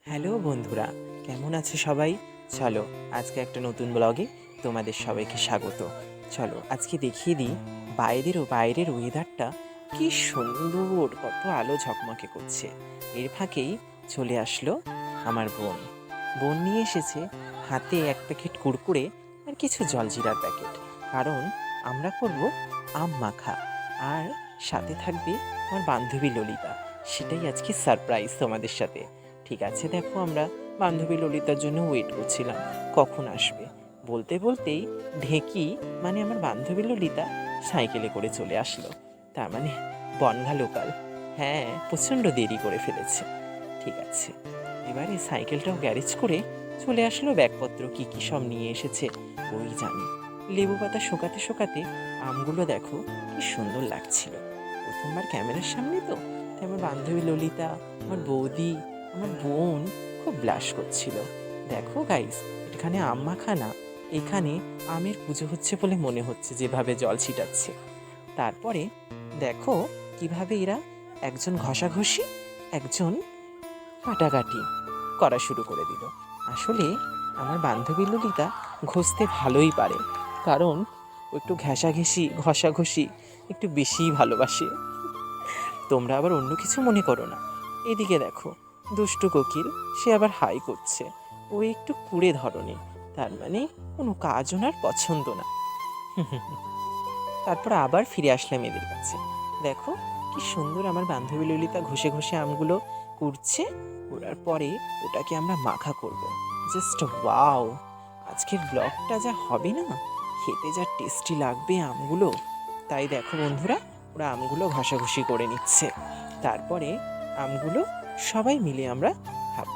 Hello বন্ধুরা, কেমন আছে সবাই? চলো আজকে একটা নতুন ব্লগে তোমাদের সবাইকে স্বাগত। চলো আজকে দেখিয়ে দিই বাইরের ওয়েদারটা কি সুন্দর, কত আলো ঝকমকে করছে। এর ফাঁকেই চলে আসলো আমার বোন। বোন নিয়ে এসেছে হাতে এক প্যাকেট কুড়কুড়ে আর কিছু জলজিরার প্যাকেট। কারণ আমরা করব আম মাখা, আর সাথে থাকবে আমার বান্ধবী ললিতা। সেটাই আজকে সারপ্রাইজ তোমাদের সাথে। ঠিক আছে, দেখো আমরা বান্ধবী ললিতার জন্য ওয়েট করছিলাম কখন আসবে। বলতে বলতেই ঢেকি মানে আমার বান্ধবী ললিতা সাইকেলে করে চলে আসলো। তার মানে বনগা লোকাল। হ্যাঁ, প্রচণ্ড দেরি করে ফেলেছে। ঠিক আছে, এবারে সাইকেলটাও গ্যারেজ করে চলে আসলো। ব্যাগপত্র কি কি সব নিয়ে এসেছে ওই জানি। লেবু পাতা শোকাতে শোকাতে আমগুলো দেখো কি সুন্দর লাগছিল। প্রথমবার ক্যামেরার সামনে তো, তাই আমার বান্ধবী ললিতা, আমার বৌদি, আমার বোন খুব ব্লাশ করছিল। দেখো গাইস, এখানে আম মাখা না, এখানে আমের পুজো হচ্ছে বলে মনে হচ্ছে, যেভাবে জল ছিটাচ্ছে। তারপরে দেখো কিভাবে এরা একজন ঘষাঘষি, একজন কাটাকাটি করা শুরু করে দিল। আসলে আমার বান্ধবী ললিতা ঘষতে ভালোই পারে, কারণ ও একটু ঘষাঘষি একটু বেশিই ভালোবাসে। তোমরা আবার অন্য কিছু মনে করো না। এদিকে দেখো, দুষ্টু কোকিল সে আবার হাই করছে। ও একটু কুড়ে ধরনের, তার মানে কোনো কাজ ওনার পছন্দ না। তারপর আবার ফিরে আসলাম এদের কাছে। দেখো কি সুন্দর আমার বান্ধবী ললিতা ঘষে ঘষে আমগুলো কুড়ছে। কুড়ার পরে ওটাকে আমরা মাখা করব। Just wow! আজকের ব্লগটা যা হবে না, খেতে যা টেস্টি লাগবে আমগুলো। তাই দেখো বন্ধুরা, ওরা আমগুলো ঘষাঘষি করে নিচ্ছে। তারপরে আমগুলো সবাই মিলে আমরা খাবো।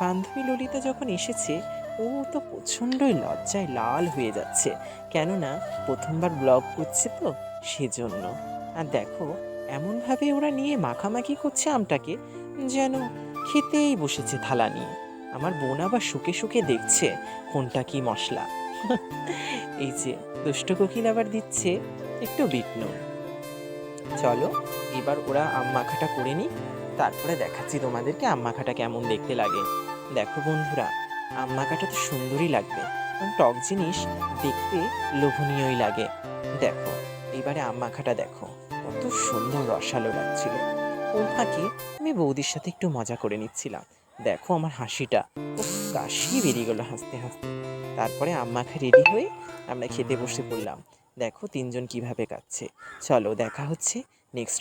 বান্ধবী ললিতা যখন এসেছে, ও তো প্রচণ্ডই লজ্জায় লাল হয়ে যাচ্ছে, কেননা প্রথমবার ব্লগ করছে তো সেজন্য। আর দেখো এমনভাবে ওরা নিয়ে মাখামাখি করছে আমটাকে, যেন খেতেই বসেছে থালা নিয়ে। আমার বোন আবার শুকে শুকে দেখছে কোনটা কি মশলা। এই যে দুষ্ট কোকিল আবার দিচ্ছে একটু বিট নুন। চলো এবার ওরা আম মাখাটা করে নিই, তারপরে দেখাচ্ছি তোমাদেরকে আম মাখাটা কেমন দেখতে লাগে। দেখো বন্ধুরা, আম মাখাটা তো সুন্দরই লাগবে, কারণ টক জিনিস দেখতে লোভনীয়ই লাগে। দেখো এবারে আম মাখাটা দেখো কত সুন্দর রসালো লাগছিল। ওর ফাঁকে আমি বৌদির সাথে একটু মজা করে নিচ্ছিলাম। দেখো আমার হাসিটা, ও কাশি বেরিয়ে গেল হাসতে হাসতে। তারপরে আম মাখা রেডি হয়ে আমরা খেতে বসে পড়লাম। দেখো তিনজন কিভাবে কাচ্ছে। চলো দেখা হচ্ছে নেক্সট